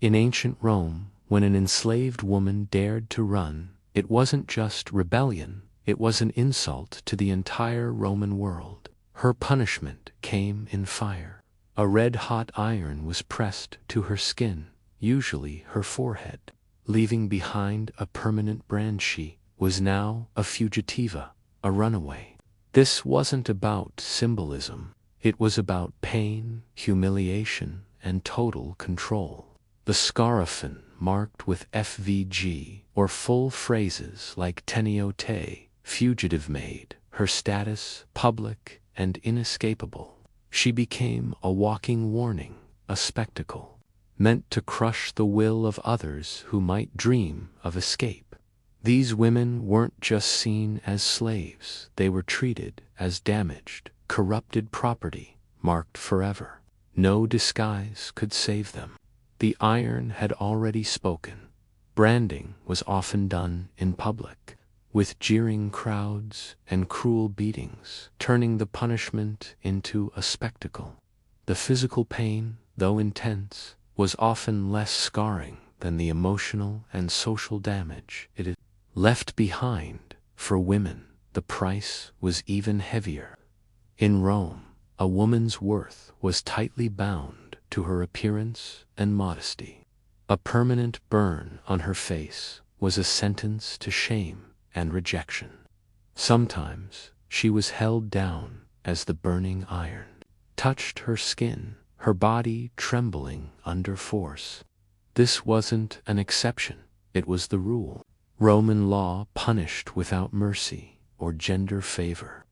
In ancient Rome, when an enslaved woman dared to run, it wasn't just rebellion, it was an insult to the entire Roman world. Her punishment came in fire. A red-hot iron was pressed to her skin, usually her forehead, leaving behind a permanent brand. She was now a fugitiva, a runaway. This wasn't about symbolism. It was about pain, humiliation, and total control. The scarafin, marked with FVG, or full phrases like tenio te, fugitive, made her status public and inescapable. She became a walking warning, a spectacle, meant to crush the will of others who might dream of escape. These women weren't just seen as slaves, they were treated as damaged, corrupted property, marked forever. No disguise could save them. The iron had already spoken. Branding was often done in public, with jeering crowds and cruel beatings, turning the punishment into a spectacle. The physical pain, though intense, was often less scarring than the emotional and social damage it had left behind. For women, the price was even heavier. In Rome, a woman's worth was tightly bound to her appearance and modesty. A permanent burn on her face was a sentence to shame and rejection. Sometimes she was held down as the burning iron touched her skin, her body trembling under force. This wasn't an exception, it was the rule. Roman law punished without mercy or gender favor.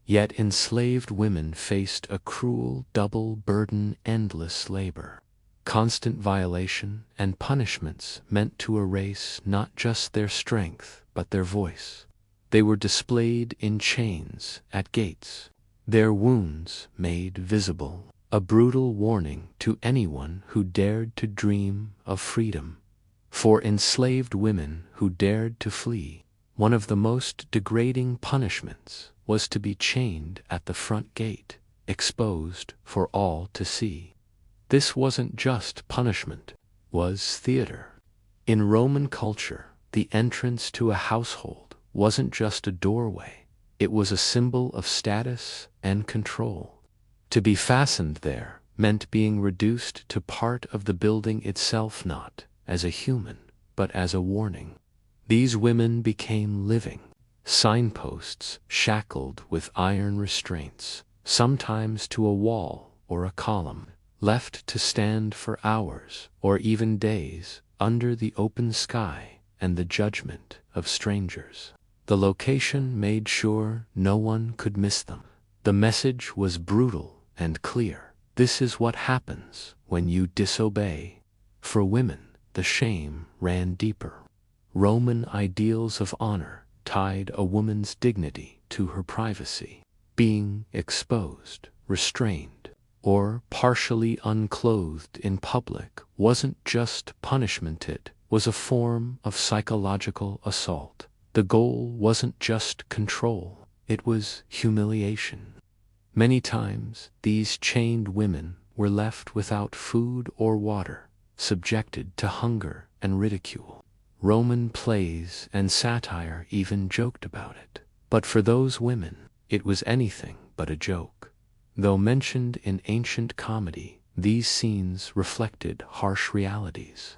Yet enslaved women faced a cruel double burden: endless labor, constant violation, and punishments meant to erase not just their strength but their voice. They were displayed in chains at gates, their wounds made visible, a brutal warning to anyone who dared to dream of freedom. For enslaved women who dared to flee, one of the most degrading punishments was to be chained at the front gate, exposed for all to see. This wasn't just punishment, it was theater. In Roman culture, the entrance to a household wasn't just a doorway, it was a symbol of status and control. To be fastened there meant being reduced to part of the building itself, not as a human, but as a warning. These women became living signposts, shackled with iron restraints, sometimes to a wall or a column, left to stand for hours or even days under the open sky and the judgment of strangers. The location made sure no one could miss them. The message was brutal and clear: this is what happens when you disobey. For women, the shame ran deeper. Roman ideals of honor tied a woman's dignity to her privacy. Being exposed, restrained, or partially unclothed in public wasn't just punishment, it was a form of psychological assault. The goal wasn't just control, it was humiliation. Many times, these chained women were left without food or water, subjected to hunger and ridicule. Roman plays and satire even joked about it. But for those women, it was anything but a joke. Though mentioned in ancient comedy, these scenes reflected harsh realities.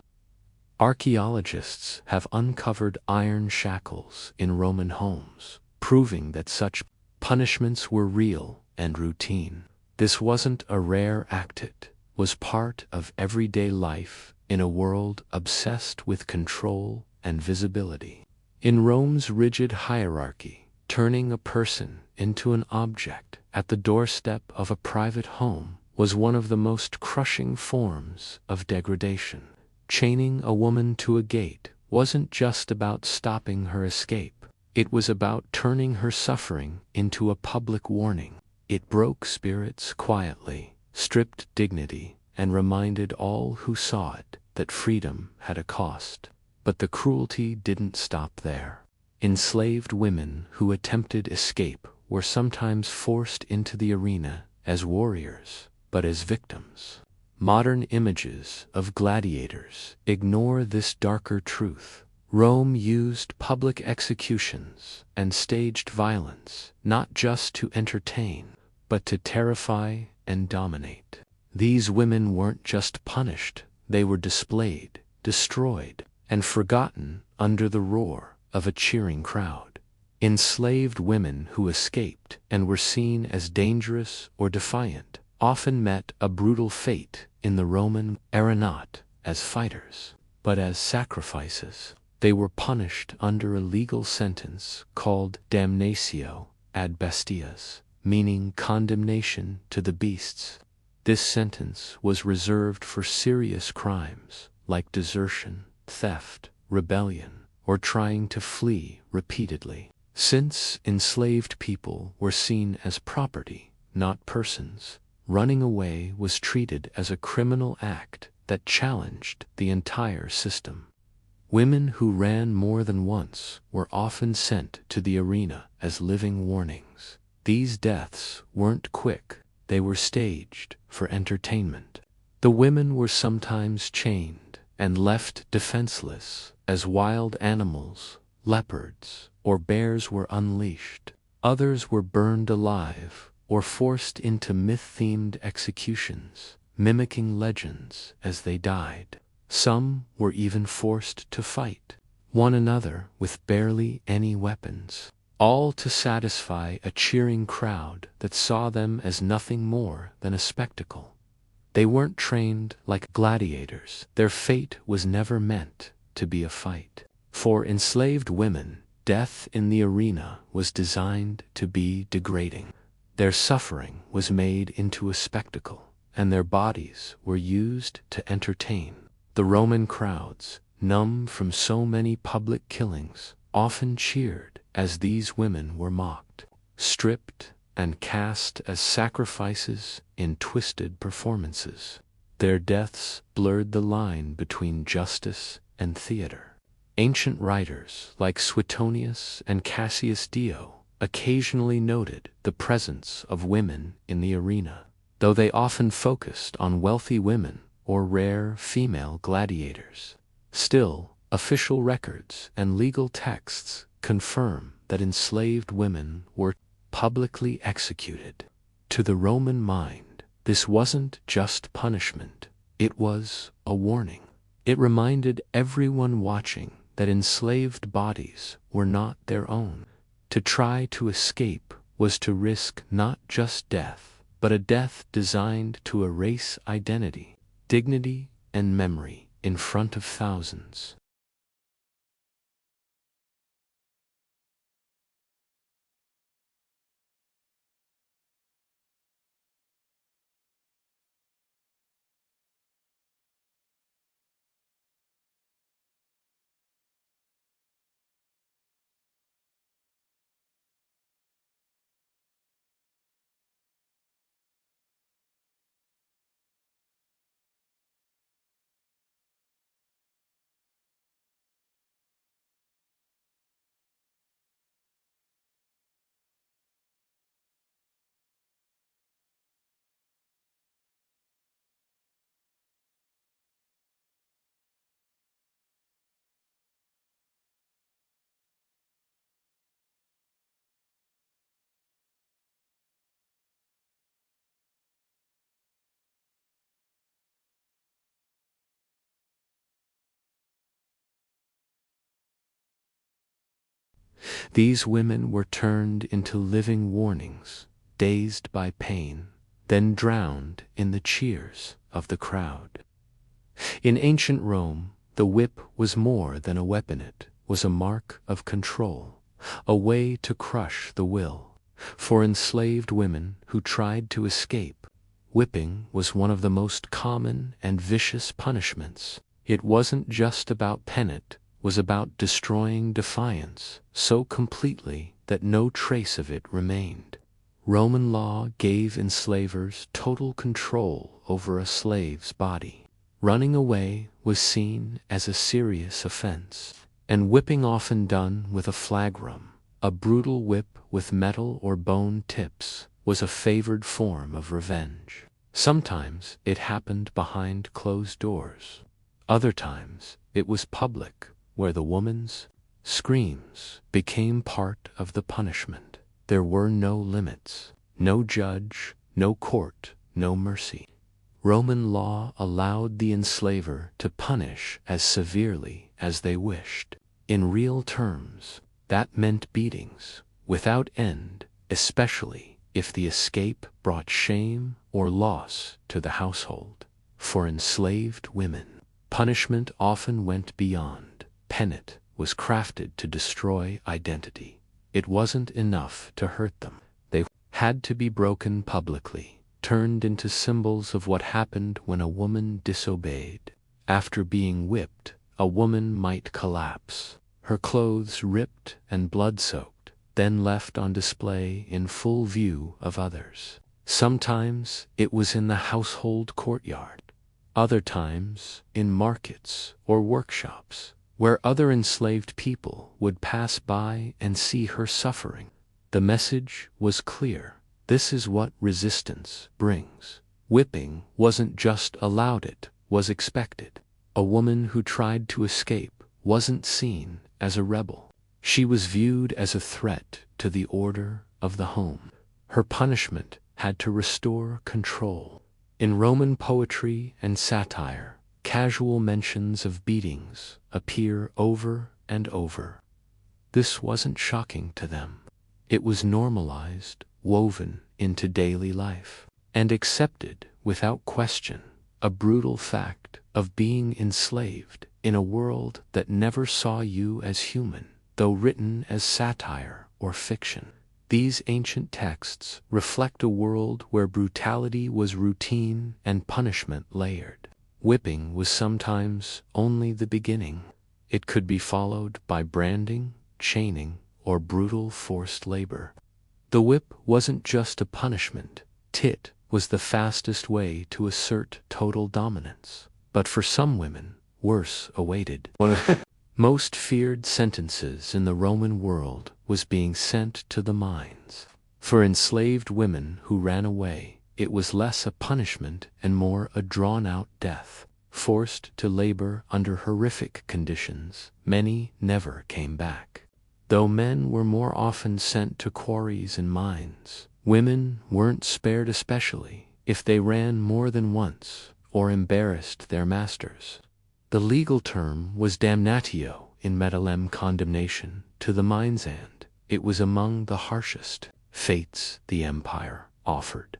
Archaeologists have uncovered iron shackles in Roman homes, proving that such punishments were real and routine. This wasn't a rare act, it was part of everyday life in a world obsessed with control and visibility. In Rome's rigid hierarchy, turning a person into an object at the doorstep of a private home was one of the most crushing forms of degradation. Chaining a woman to a gate wasn't just about stopping her escape, it was about turning her suffering into a public warning. It broke spirits quietly, stripped dignity, and reminded all who saw it that freedom had a cost. But the cruelty didn't stop there. Enslaved women who attempted escape were sometimes forced into the arena as warriors, but as victims. Modern images of gladiators ignore this darker truth. Rome used public executions and staged violence not just to entertain, but to terrify and dominate. These women weren't just punished, they were displayed, destroyed, and forgotten under the roar of a cheering crowd. Enslaved women who escaped and were seen as dangerous or defiant often met a brutal fate in the Roman era, not as fighters, but as sacrifices. They were punished under a legal sentence called damnatio ad bestias, meaning condemnation to the beasts. This sentence was reserved for serious crimes like desertion, theft, rebellion, or trying to flee repeatedly. Since enslaved people were seen as property, not persons, running away was treated as a criminal act that challenged the entire system. Women who ran more than once were often sent to the arena as living warnings. These deaths weren't quick, they were staged for entertainment. The women were sometimes chained and left defenseless as wild animals, leopards, or bears were unleashed. Others were burned alive or forced into myth-themed executions, mimicking legends as they died. Some were even forced to fight one another with barely any weapons, all to satisfy a cheering crowd that saw them as nothing more than a spectacle. They weren't trained like gladiators. Their fate was never meant to be a fight. For enslaved women, death in the arena was designed to be degrading. Their suffering was made into a spectacle, and their bodies were used to entertain. The Roman crowds, numb from so many public killings, often cheered as these women were mocked, stripped, and cast as sacrifices in twisted performances. Their deaths blurred the line between justice and theater. Ancient writers like Suetonius and Cassius Dio occasionally noted the presence of women in the arena, though they often focused on wealthy women or rare female gladiators. Still, official records and legal texts confirm that enslaved women were publicly executed. To the Roman mind, this wasn't just punishment, it was a warning. It reminded everyone watching that enslaved bodies were not their own. To try to escape was to risk not just death, but a death designed to erase identity, dignity, and memory in front of thousands. These women were turned into living warnings, dazed by pain, then drowned in the cheers of the crowd. In ancient Rome, the whip was more than a weapon, it was a mark of control, a way to crush the will. For enslaved women who tried to escape, whipping was one of the most common and vicious punishments. It wasn't just about penance, was about destroying defiance so completely that no trace of it remained. Roman law gave enslavers total control over a slave's body. Running away was seen as a serious offense, and whipping often done with a flagrum, a brutal whip with metal or bone tips, was a favored form of revenge. Sometimes it happened behind closed doors. Other times it was public, where the woman's screams became part of the punishment. There were no limits, no judge, no court, no mercy. Roman law allowed the enslaver to punish as severely as they wished. In real terms, that meant beatings, without end, especially if the escape brought shame or loss to the household. For enslaved women, punishment often went beyond. Penance was crafted to destroy identity. It wasn't enough to hurt them. They had to be broken publicly, turned into symbols of what happened when a woman disobeyed. After being whipped, a woman might collapse, her clothes ripped and blood-soaked, then left on display in full view of others. Sometimes it was in the household courtyard, other times in markets or workshops, where other enslaved people would pass by and see her suffering. The message was clear. This is what resistance brings. Whipping wasn't just allowed, it was expected. A woman who tried to escape wasn't seen as a rebel. She was viewed as a threat to the order of the home. Her punishment had to restore control. In Roman poetry and satire, casual mentions of beatings appear over and over. This wasn't shocking to them. It was normalized, woven into daily life, and accepted without question, a brutal fact of being enslaved in a world that never saw you as human, though written as satire or fiction. These ancient texts reflect a world where brutality was routine and punishment layered. Whipping was sometimes only the beginning. It could be followed by branding, chaining, or brutal forced labor. The whip wasn't just a punishment. It was the fastest way to assert total dominance. But for some women, worse awaited. Most feared sentences in the Roman world was being sent to the mines. For enslaved women who ran away, it was less a punishment and more a drawn-out death. Forced to labor under horrific conditions, many never came back. Though men were more often sent to quarries and mines, women weren't spared, especially if they ran more than once or embarrassed their masters. The legal term was damnatio in metalem, condemnation to the mines, and it was among the harshest fates the empire offered.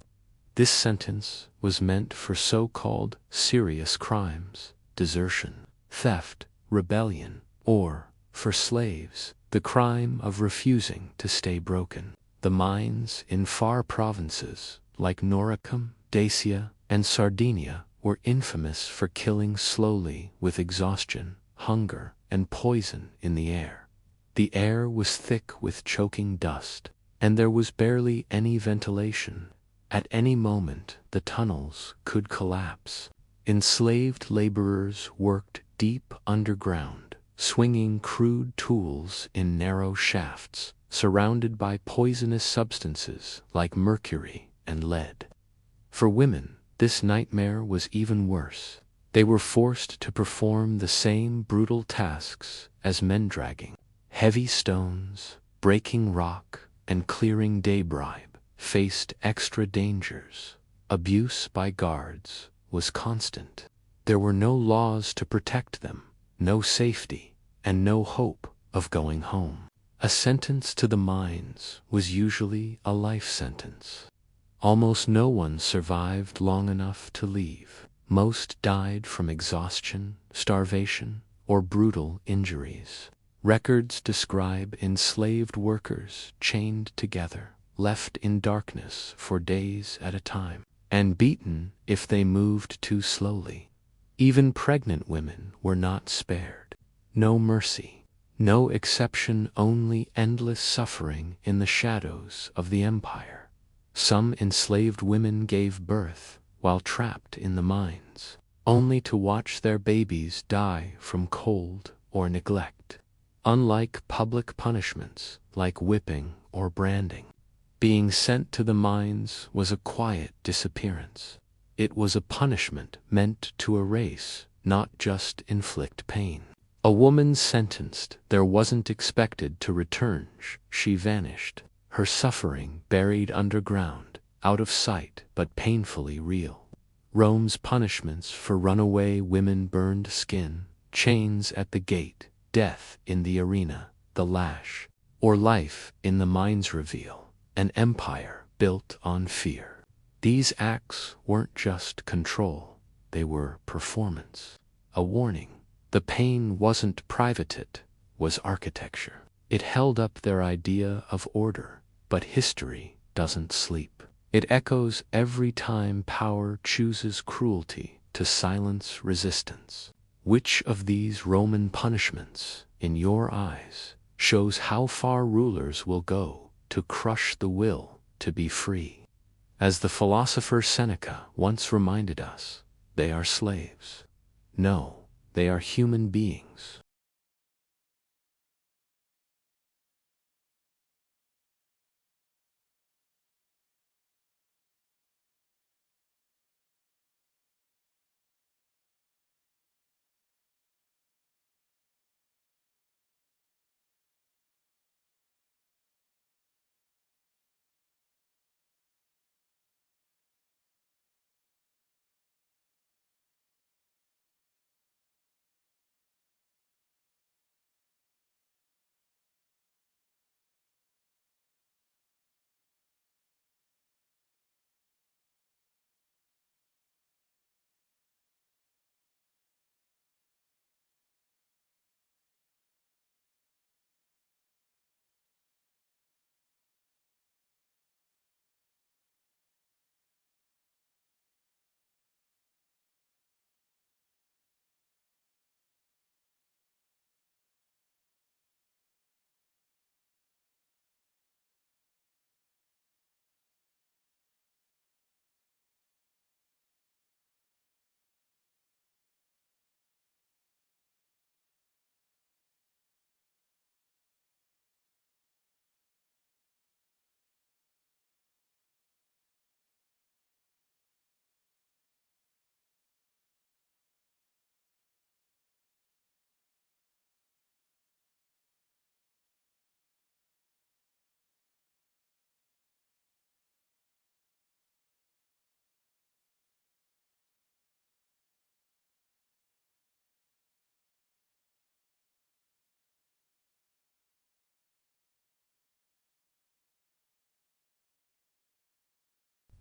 This sentence was meant for so-called serious crimes, desertion, theft, rebellion, or, for slaves, the crime of refusing to stay broken. The mines in far provinces like Noricum, Dacia, and Sardinia were infamous for killing slowly with exhaustion, hunger, and poison in the air. The air was thick with choking dust, and there was barely any ventilation. At any moment, the tunnels could collapse. Enslaved laborers worked deep underground, swinging crude tools in narrow shafts, surrounded by poisonous substances like mercury and lead. For women, this nightmare was even worse. They were forced to perform the same brutal tasks as men, dragging heavy stones, breaking rock, and clearing debris. Faced extra dangers. Abuse by guards was constant. There were no laws to protect them, no safety, and no hope of going home. A sentence to the mines was usually a life sentence. Almost no one survived long enough to leave. Most died from exhaustion, starvation, or brutal injuries. Records describe enslaved workers chained together, left in darkness for days at a time, and beaten if they moved too slowly. Even pregnant women were not spared. No mercy, no exception, only endless suffering in the shadows of the empire. Some enslaved women gave birth while trapped in the mines, only to watch their babies die from cold or neglect. Unlike public punishments like whipping or branding, being sent to the mines was a quiet disappearance. it was a punishment meant to erase, not just inflict pain. A woman sentenced there wasn't expected to return. She vanished, her suffering buried underground, out of sight but painfully real. Rome's punishments for runaway women: burned skin, chains at the gate, death in the arena, the lash, or life in the mines reveal an empire built on fear. These acts weren't just control, they were performance, a warning. The pain wasn't private, it was architecture. It held up their idea of order, but history doesn't sleep. It echoes every time power chooses cruelty to silence resistance. Which of these Roman punishments, in your eyes, shows how far rulers will go to crush the will to be free? As the philosopher Seneca once reminded us, they are slaves. No, they are human beings.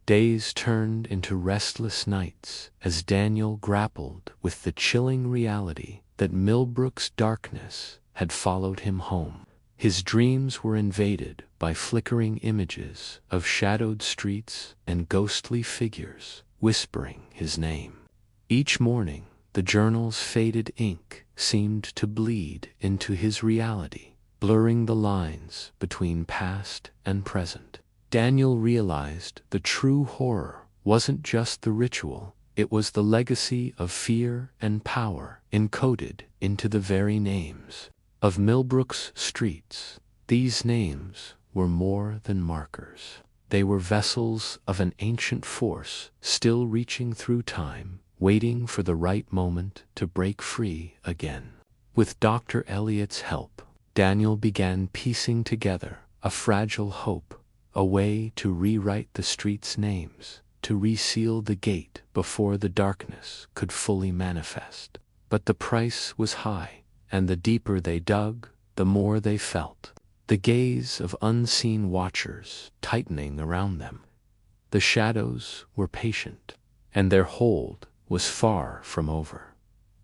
Days turned into restless nights as Daniel grappled with the chilling reality that Millbrook's darkness had followed him home. His dreams were invaded by flickering images of shadowed streets and ghostly figures whispering his name. Each morning, the journal's faded ink seemed to bleed into his reality, blurring the lines between past and present. Daniel realized the true horror wasn't just the ritual, it was the legacy of fear and power encoded into the very names of Millbrook's streets. These names were more than markers. They were vessels of an ancient force still reaching through time, waiting for the right moment to break free again. With Dr. Eliot's help, Daniel began piecing together a fragile hope, a way to rewrite the streets' names, to reseal the gate before the darkness could fully manifest. But the price was high, and the deeper they dug, the more they felt the gaze of unseen watchers tightening around them. The shadows were patient, and their hold was far from over.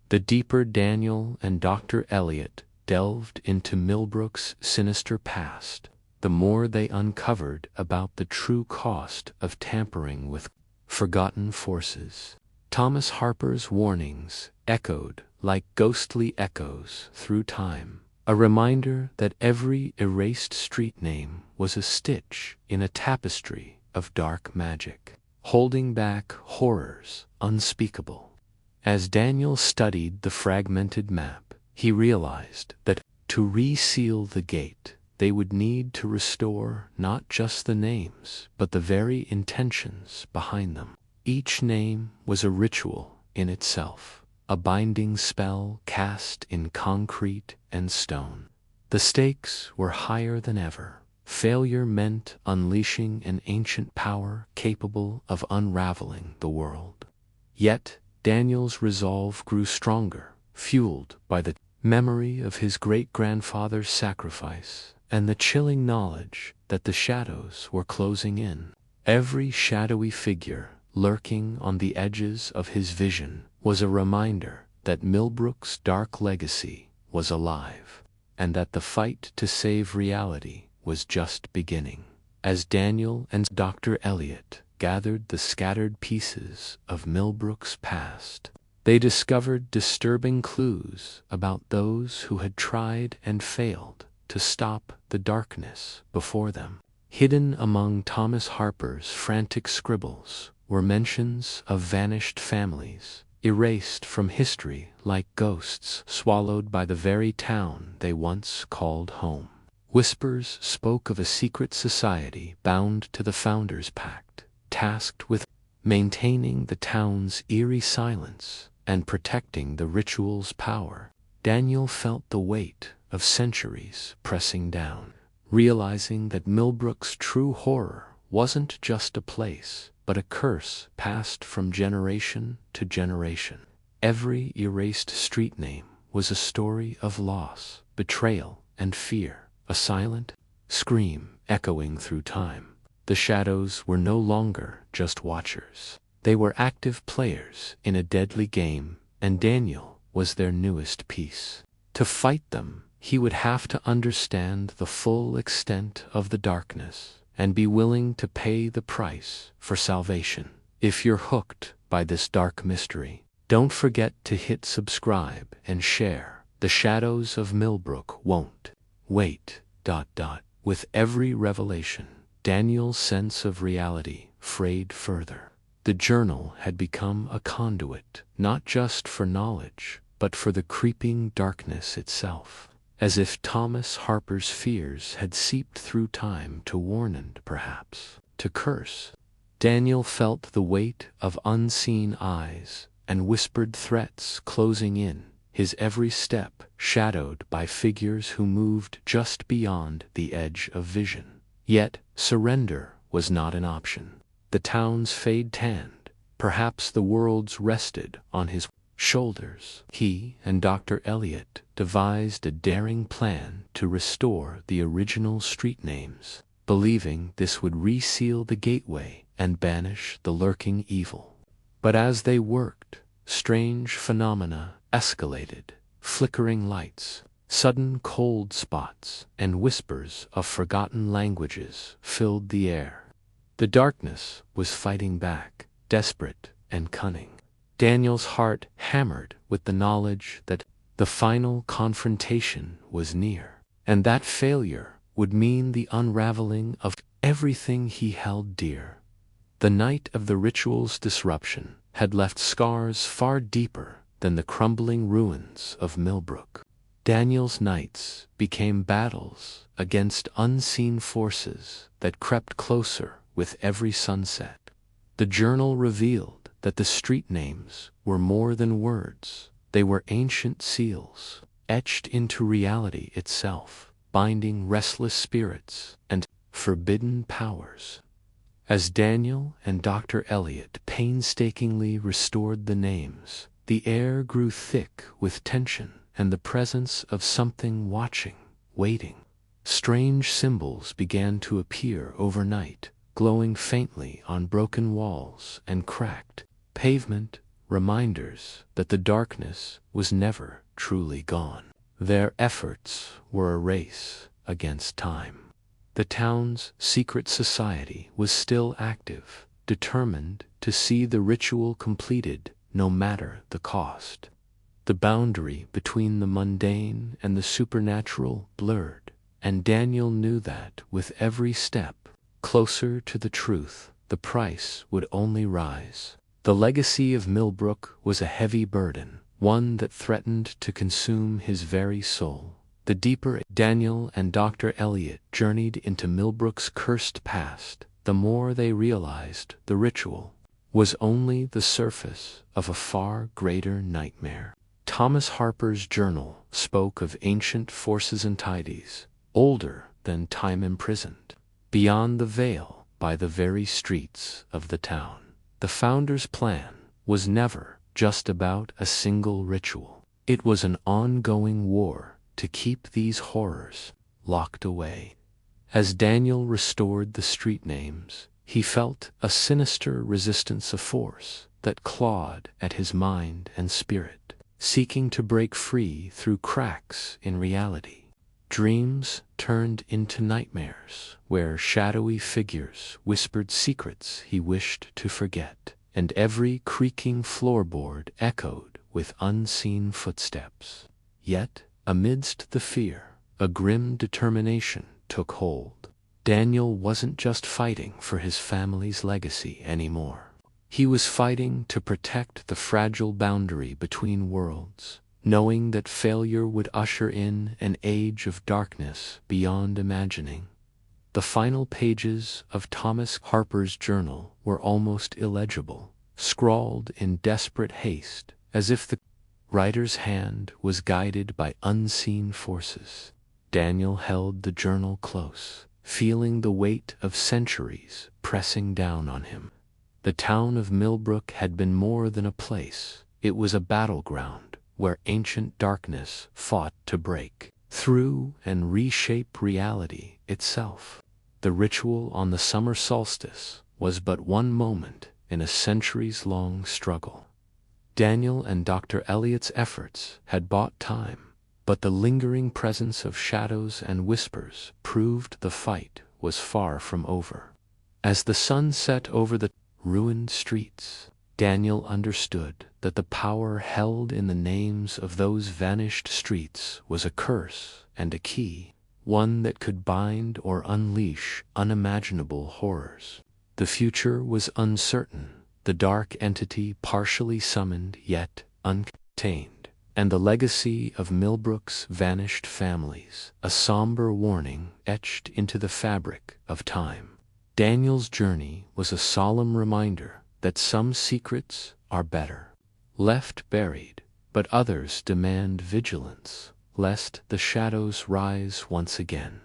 The deeper Daniel and Dr. Eliot delved into Millbrook's sinister past, the more they uncovered about the true cost of tampering with forgotten forces. Thomas Harper's warnings echoed like ghostly echoes through time, a reminder that every erased street name was a stitch in a tapestry of dark magic, holding back horrors unspeakable. As Daniel studied the fragmented map, he realized that to reseal the gate, they would need to restore not just the names, but the very intentions behind them. Each name was a ritual in itself, a binding spell cast in concrete and stone. The stakes were higher than ever. Failure meant unleashing an ancient power capable of unraveling the world. Yet Daniel's resolve grew stronger, fueled by the memory of his great-grandfather's sacrifice and the chilling knowledge that the shadows were closing in. Every shadowy figure lurking on the edges of his vision was a reminder that Millbrook's dark legacy was alive, and that the fight to save reality was just beginning. As Daniel and Dr. Elliot gathered the scattered pieces of Millbrook's past, they discovered disturbing clues about those who had tried and failed to stop the darkness before them. Hidden among Thomas Harper's frantic scribbles were mentions of vanished families, erased from history like ghosts swallowed by the very town they once called home. Whispers spoke of a secret society bound to the Founders' Pact, tasked with maintaining the town's eerie silence and protecting the ritual's power. Daniel felt the weight of centuries pressing down, realizing that Millbrook's true horror wasn't just a place, but a curse passed from generation to generation. Every erased street name was a story of loss, betrayal, and fear, a silent scream echoing through time. The shadows were no longer just watchers. They were active players in a deadly game, and Daniel was their newest piece. To fight them, he would have to understand the full extent of the darkness and be willing to pay the price for salvation. If you're hooked by this dark mystery, don't forget to hit subscribe and share. The shadows of Millbrook won't wait. With every revelation, Daniel's sense of reality frayed further. The journal had become a conduit, not just for knowledge, but for the creeping darkness itself. As if Thomas Harper's fears had seeped through time to warn and, perhaps, to curse. Daniel felt the weight of unseen eyes and whispered threats closing in, his every step shadowed by figures who moved just beyond the edge of vision. Yet, surrender was not an option. The town's fate tanned, perhaps the world's rested on his shoulders. He and Dr. Elliot devised a daring plan to restore the original street names, believing this would reseal the gateway and banish the lurking evil. But as they worked, strange phenomena escalated. Flickering lights, sudden cold spots, and whispers of forgotten languages filled the air. The darkness was fighting back, desperate and cunning. Daniel's heart hammered with the knowledge that the final confrontation was near, and that failure would mean the unraveling of everything he held dear. The night of the ritual's disruption had left scars far deeper than the crumbling ruins of Millbrook. Daniel's nights became battles against unseen forces that crept closer with every sunset. The journal revealed that the street names were more than words. They were ancient seals, etched into reality itself, binding restless spirits and forbidden powers. As Daniel and Dr. Elliot painstakingly restored the names, the air grew thick with tension and the presence of something watching, waiting. Strange symbols began to appear overnight, glowing faintly on broken walls and cracked pavement, reminders that the darkness was never truly gone. Their efforts were a race against time. The town's secret society was still active, determined to see the ritual completed no matter the cost. The boundary between the mundane and the supernatural blurred, and Daniel knew that with every step closer to the truth, the price would only rise. The legacy of Millbrook was a heavy burden, one that threatened to consume his very soul. The deeper Daniel and Dr. Elliot journeyed into Millbrook's cursed past, the more they realized the ritual was only the surface of a far greater nightmare. Thomas Harper's journal spoke of ancient forces and tides, older than time imprisoned, beyond the veil by the very streets of the town. The founder's plan was never just about a single ritual. It was an ongoing war to keep these horrors locked away. As Daniel restored the street names, he felt a sinister resistance of force that clawed at his mind and spirit, seeking to break free through cracks in reality. Dreams turned into nightmares, where shadowy figures whispered secrets he wished to forget, and every creaking floorboard echoed with unseen footsteps. Yet, amidst the fear, a grim determination took hold. Daniel wasn't just fighting for his family's legacy anymore. He was fighting to protect the fragile boundary between worlds, knowing that failure would usher in an age of darkness beyond imagining. The final pages of Thomas Harper's journal were almost illegible, scrawled in desperate haste, as if the writer's hand was guided by unseen forces. Daniel held the journal close, feeling the weight of centuries pressing down on him. The town of Millbrook had been more than a place. It was a battleground where ancient darkness fought to break through and reshape reality itself. The ritual on the summer solstice was but one moment in a centuries-long struggle. Daniel and Dr. Eliot's efforts had bought time, but the lingering presence of shadows and whispers proved the fight was far from over. As the sun set over the ruined streets, Daniel understood that the power held in the names of those vanished streets was a curse and a key, one that could bind or unleash unimaginable horrors. The future was uncertain, the dark entity partially summoned yet uncontained, and the legacy of Millbrook's vanished families, a somber warning etched into the fabric of time. Daniel's journey was a solemn reminder that some secrets are better left buried, but others demand vigilance, lest the shadows rise once again.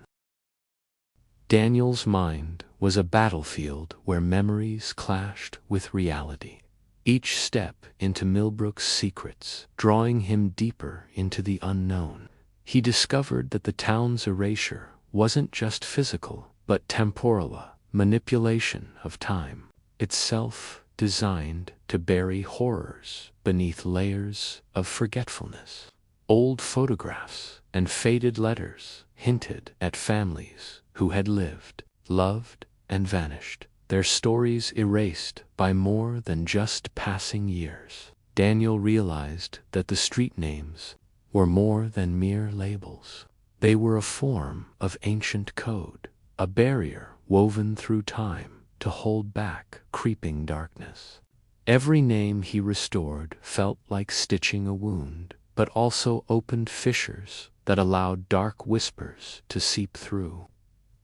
Daniel's mind was a battlefield where memories clashed with reality, each step into Millbrook's secrets drawing him deeper into the unknown. He discovered that the town's erasure wasn't just physical, but temporal, a manipulation of time, itself designed to bury horrors beneath layers of forgetfulness. Old photographs and faded letters hinted at families who had lived, loved, and vanished, their stories erased by more than just passing years. Daniel realized that the street names were more than mere labels. They were a form of ancient code, a barrier woven through time to hold back creeping darkness. Every name he restored felt like stitching a wound, but also opened fissures that allowed dark whispers to seep through.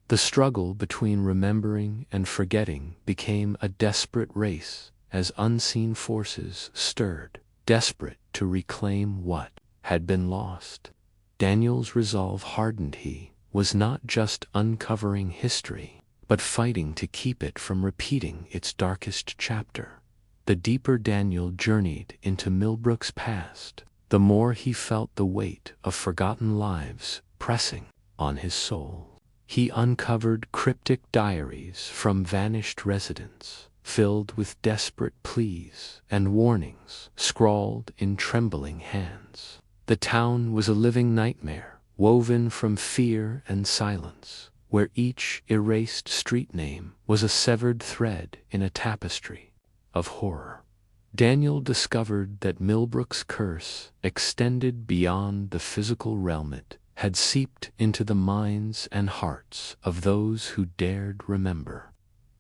The struggle between remembering and forgetting became a desperate race as unseen forces stirred, desperate to reclaim what had been lost. Daniel's resolve hardened. He was not just uncovering history, but fighting to keep it from repeating its darkest chapter. The deeper Daniel journeyed into Millbrook's past, the more he felt the weight of forgotten lives pressing on his soul. He uncovered cryptic diaries from vanished residents, filled with desperate pleas and warnings scrawled in trembling hands. The town was a living nightmare, woven from fear and silence, where each erased street name was a severed thread in a tapestry of horror. Daniel discovered that Millbrook's curse extended beyond the physical realm. It had seeped into the minds and hearts of those who dared remember.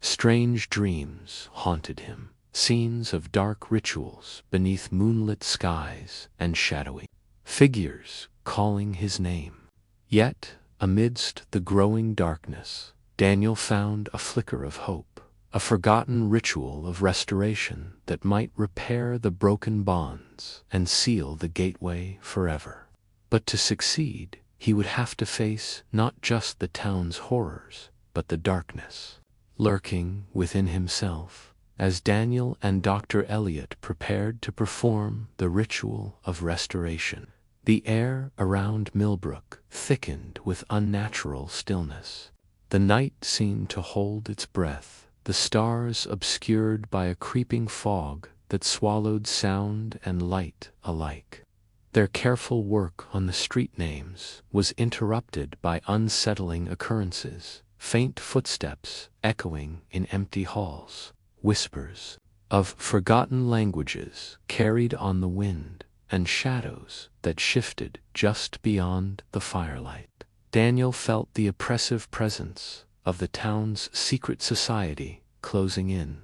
Strange dreams haunted him, scenes of dark rituals beneath moonlit skies and shadowy figures calling his name. Yet, amidst the growing darkness, Daniel found a flicker of hope, a forgotten ritual of restoration that might repair the broken bonds and seal the gateway forever. But to succeed, he would have to face not just the town's horrors, but the darkness lurking within himself, as Daniel and Dr. Elliot prepared to perform the ritual of restoration. The air around Millbrook thickened with unnatural stillness. The night seemed to hold its breath, the stars obscured by a creeping fog that swallowed sound and light alike. Their careful work on the street names was interrupted by unsettling occurrences, faint footsteps echoing in empty halls, whispers of forgotten languages carried on the wind, and shadows that shifted just beyond the firelight. Daniel felt the oppressive presence of the town's secret society closing in,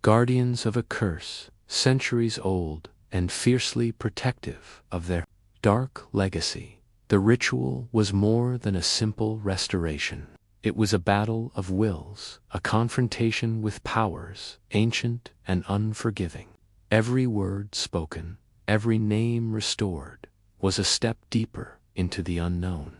guardians of a curse centuries old and fiercely protective of their dark legacy. The ritual was more than a simple restoration. It was a battle of wills, a confrontation with powers ancient and unforgiving. Every word spoken, every name restored, was a step deeper into the unknown.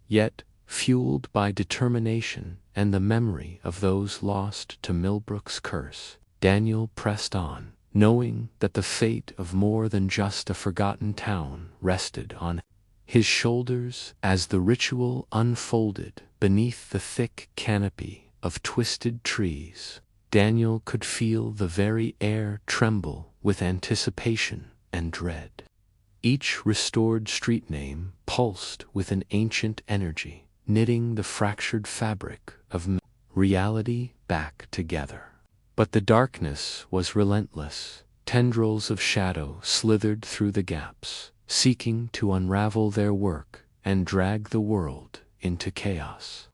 Yet, fueled by determination and the memory of those lost to Millbrook's curse, Daniel pressed on, knowing that the fate of more than just a forgotten town rested on his shoulders. As the ritual unfolded beneath the thick canopy of twisted trees, Daniel could feel the very air tremble with anticipation and dread. Each restored street name pulsed with an ancient energy, knitting the fractured fabric of reality back together. But the darkness was relentless. Tendrils of shadow slithered through the gaps, seeking to unravel their work and drag the world into chaos.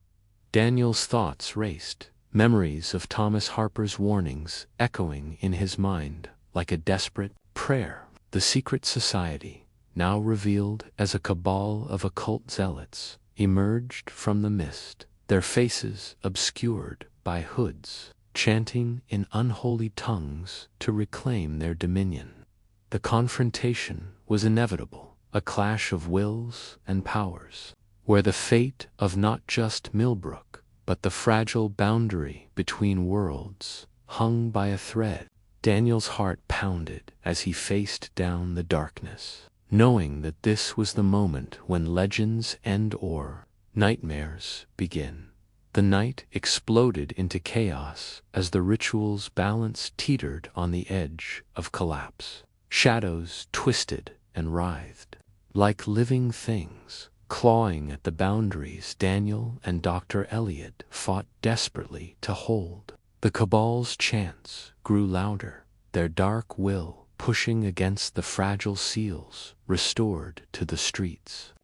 Daniel's thoughts raced, memories of Thomas Harper's warnings echoing in his mind like a desperate prayer. The secret society, now revealed as a cabal of occult zealots, emerged from the mist, their faces obscured by hoods, chanting in unholy tongues to reclaim their dominion. The confrontation was inevitable, a clash of wills and powers, where the fate of not just Millbrook, but the fragile boundary between worlds, hung by a thread. Daniel's heart pounded as he faced down the darkness, knowing that this was the moment when legends end or nightmares begin. The night exploded into chaos as the ritual's balance teetered on the edge of collapse. Shadows twisted and writhed, like living things, clawing at the boundaries Daniel and Dr. Elliot fought desperately to hold. The cabal's chants grew louder, their dark will pushing against the fragile seals restored to the streets.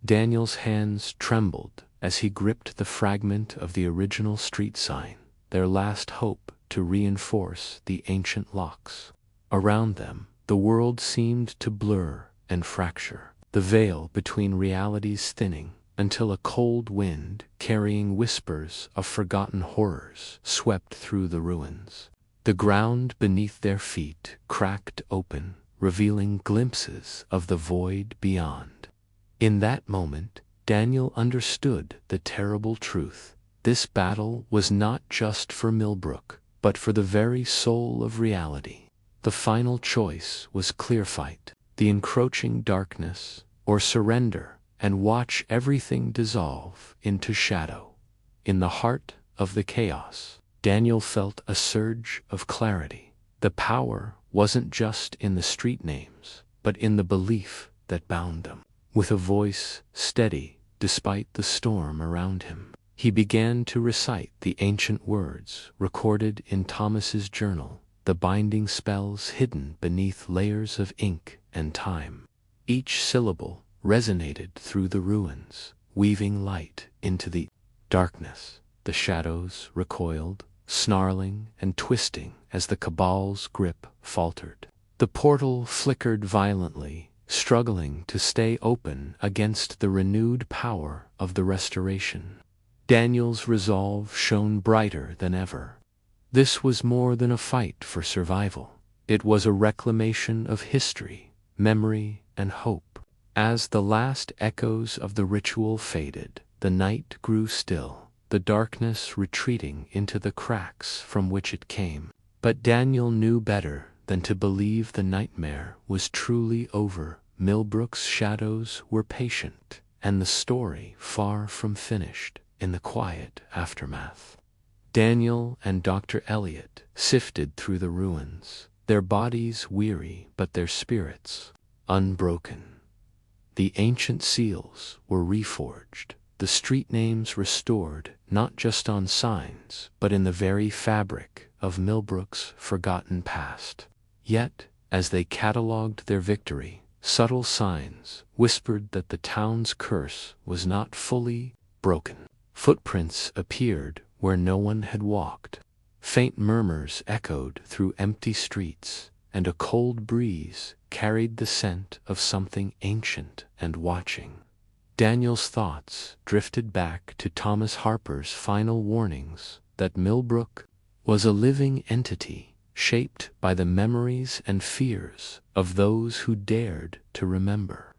Daniel's hands trembled as he gripped the fragment of the original street sign, their last hope to reinforce the ancient locks. Around them, the world seemed to blur and fracture, the veil between realities thinning, until a cold wind carrying whispers of forgotten horrors swept through the ruins. The ground beneath their feet cracked open, revealing glimpses of the void beyond. In that moment, Daniel understood the terrible truth. This battle was not just for Millbrook, but for the very soul of reality. The final choice was clear: fight the encroaching darkness, or surrender and watch everything dissolve into shadow. In the heart of the chaos, Daniel felt a surge of clarity. The power wasn't just in the street names, but in the belief that bound them. With a voice steady despite the storm around him, he began to recite the ancient words recorded in Thomas's journal, the binding spells hidden beneath layers of ink and time. Each syllable resonated through the ruins, weaving light into the darkness. The shadows recoiled, snarling and twisting as the cabal's grip faltered. The portal flickered violently, struggling to stay open against the renewed power of the restoration. Daniel's resolve shone brighter than ever. This was more than a fight for survival. It was a reclamation of history, memory, and hope. As the last echoes of the ritual faded, the night grew still, the darkness retreating into the cracks from which it came. But Daniel knew better than to believe the nightmare was truly over. Millbrook's shadows were patient, and the story far from finished. In the quiet aftermath, Daniel and Dr. Elliot sifted through the ruins, their bodies weary but their spirits unbroken. The ancient seals were reforged, the street names restored, not just on signs, but in the very fabric of Millbrook's forgotten past. Yet, as they catalogued their victory, subtle signs whispered that the town's curse was not fully broken. Footprints appeared where no one had walked. Faint murmurs echoed through empty streets, and a cold breeze carried the scent of something ancient and watching. Daniel's thoughts drifted back to Thomas Harper's final warnings that Millbrook was a living entity, shaped by the memories and fears of those who dared to remember.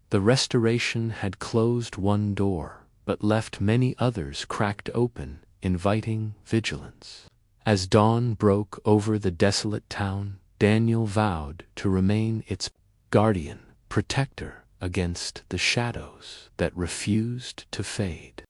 The restoration had closed one door, but left many others cracked open, inviting vigilance. As dawn broke over the desolate town, Daniel vowed to remain its guardian, protector against the shadows that refused to fade.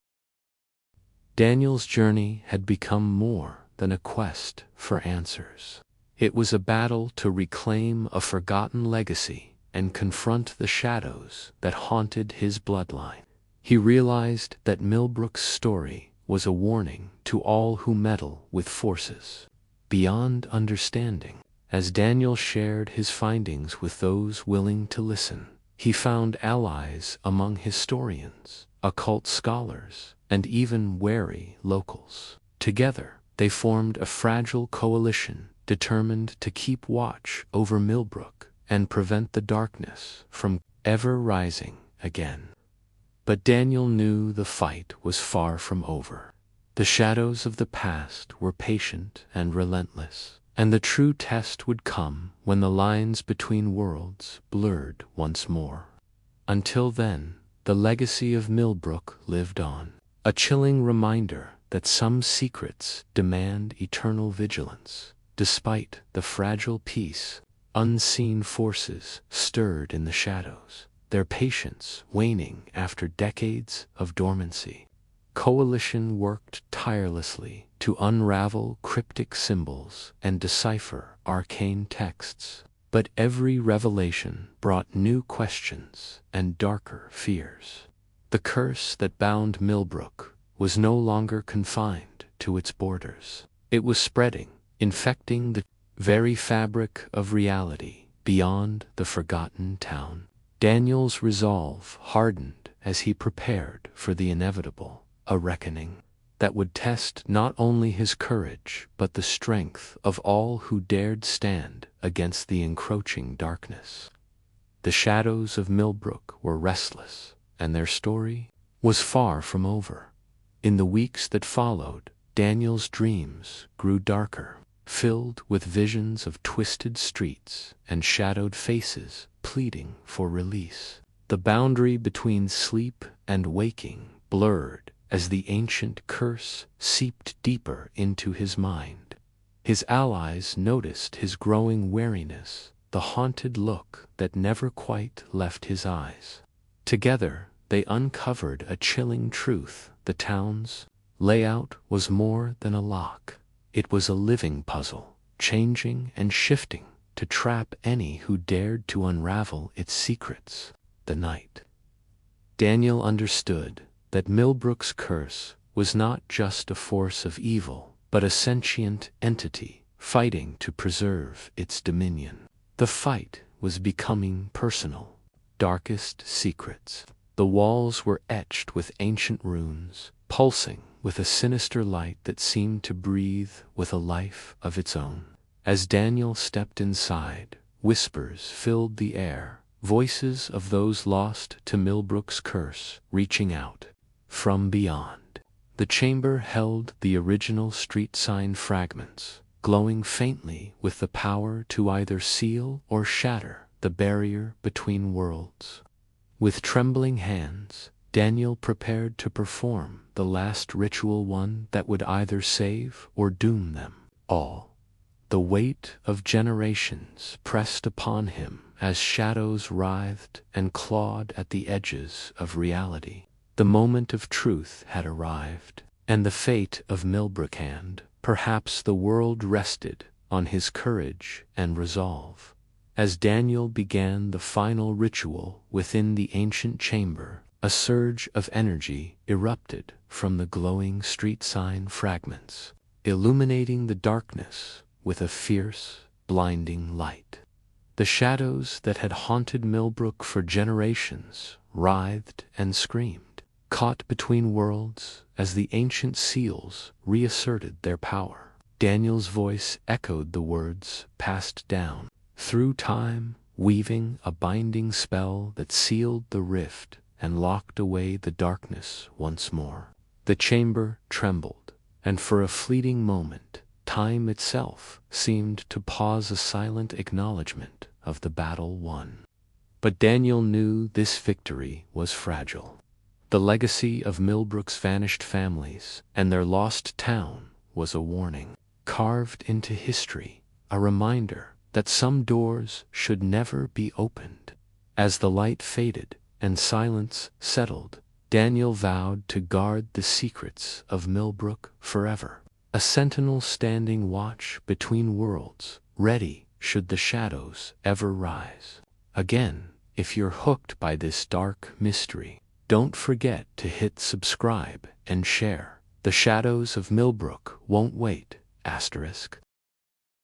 Daniel's journey had become more than a quest for answers. It was a battle to reclaim a forgotten legacy and confront the shadows that haunted his bloodline. He realized that Millbrook's story was a warning to all who meddle with forces beyond understanding. As Daniel shared his findings with those willing to listen, he found allies among historians, occult scholars, and even wary locals. Together, they formed a fragile coalition determined to keep watch over Millbrook and prevent the darkness from ever rising again. But Daniel knew the fight was far from over. The shadows of the past were patient and relentless, and the true test would come when the lines between worlds blurred once more. Until then, the legacy of Millbrook lived on, a chilling reminder that some secrets demand eternal vigilance. Despite the fragile peace, unseen forces stirred in the shadows, their patience waning after decades of dormancy. Coalition worked tirelessly to unravel cryptic symbols and decipher arcane texts, but every revelation brought new questions and darker fears. The curse that bound Millbrook was no longer confined to its borders. It was spreading, infecting the very fabric of reality beyond the forgotten town. Daniel's resolve hardened as he prepared for the inevitable, a reckoning that would test not only his courage but the strength of all who dared stand against the encroaching darkness. The shadows of Millbrook were restless, and their story was far from over. In the weeks that followed, Daniel's dreams grew darker, filled with visions of twisted streets and shadowed faces pleading for release. The boundary between sleep and waking blurred as the ancient curse seeped deeper into his mind. His allies noticed his growing wariness, the haunted look that never quite left his eyes. Together, they uncovered a chilling truth: the town's layout was more than a lock. It was a living puzzle, changing and shifting to trap any who dared to unravel its secrets. The night. Daniel understood that Millbrook's curse was not just a force of evil, but a sentient entity fighting to preserve its dominion. The fight was becoming personal. Darkest secrets. The walls were etched with ancient runes, pulsing with a sinister light that seemed to breathe with a life of its own. As Daniel stepped inside, whispers filled the air, voices of those lost to Millbrook's curse reaching out from beyond. The chamber held the original street sign fragments, glowing faintly with the power to either seal or shatter the barrier between worlds. With trembling hands, Daniel prepared to perform the last ritual, one that would either save or doom them all. The weight of generations pressed upon him as shadows writhed and clawed at the edges of reality. The moment of truth had arrived, and the fate of Millbrook hand. Perhaps the world rested on his courage and resolve. As Daniel began the final ritual within the ancient chamber, a surge of energy erupted from the glowing street sign fragments, illuminating the darkness with a fierce, blinding light. The shadows that had haunted Millbrook for generations writhed and screamed, caught between worlds as the ancient seals reasserted their power. Daniel's voice echoed the words passed down through time, weaving a binding spell that sealed the rift and locked away the darkness once more. The chamber trembled, and for a fleeting moment, time itself seemed to pause, a silent acknowledgement of the battle won. But Daniel knew this victory was fragile. The legacy of Millbrook's vanished families and their lost town was a warning, carved into history, a reminder that some doors should never be opened. As the light faded and silence settled, Daniel vowed to guard the secrets of Millbrook forever, a sentinel standing watch between worlds, ready should the shadows ever rise. Again, if you're hooked by this dark mystery, don't forget to hit subscribe and share. The shadows of Millbrook won't wait, **.